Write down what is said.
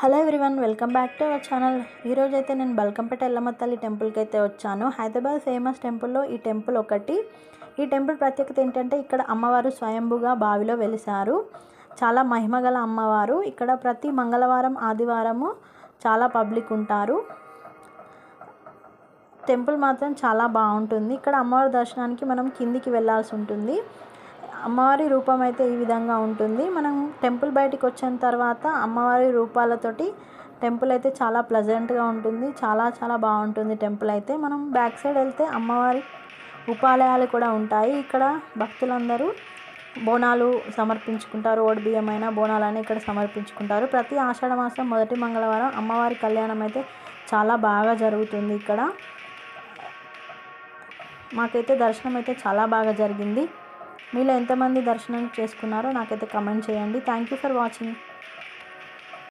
Hello everyone, welcome back to our channel. ఈరోజు అయితే నేను బల్కంపేట ఎల్లమ్మ తల్లి టెంపుల్కి అయితే వచ్చాను. హైదరాబాద్ ఫేమస్ టెంపుల్లో ఈ టెంపుల్ ఒకటి. ఈ టెంపుల్ ప్రత్యేకత ఏంటంటే ఇక్కడ అమ్మవారు స్వయంభుగా బావిలో వెలిశారు. చాలా మహిమగల అమ్మవారు. ఇక్కడ ప్రతి మంగళవారం ఆదివారము చాలా పబ్లిక్ ఉంటారు. టెంపుల్ మాత్రం చాలా బాగుంటుంది. ఇక్కడ అమ్మవారి దర్శనానికి మనం కిందికి వెళ్ళాల్సి ఉంటుంది. అమ్మవారి రూపం అయితే ఈ విధంగా ఉంటుంది. మనం టెంపుల్ బయటికి వచ్చిన తర్వాత అమ్మవారి రూపాలతోటి టెంపుల్ అయితే చాలా ప్లెజెంట్గా ఉంటుంది. చాలా బాగుంటుంది టెంపుల్ అయితే. మనం బ్యాక్ సైడ్ వెళ్తే అమ్మవారి ఉపాలయాలు కూడా ఉంటాయి. ఇక్కడ భక్తులందరూ బోనాలు సమర్పించుకుంటారు. ఓడి బియ్యమైన బోనాలని ఇక్కడ సమర్పించుకుంటారు. ప్రతి ఆషాఢ మాసం మొదటి మంగళవారం అమ్మవారి కళ్యాణం అయితే చాలా బాగా జరుగుతుంది. ఇక్కడ మాకైతే దర్శనం అయితే చాలా బాగా జరిగింది. మీలో ఎంతమంది దర్శనం చేసుకున్నారో నాకైతే కమెంట్ చేయండి. Thank you for watching.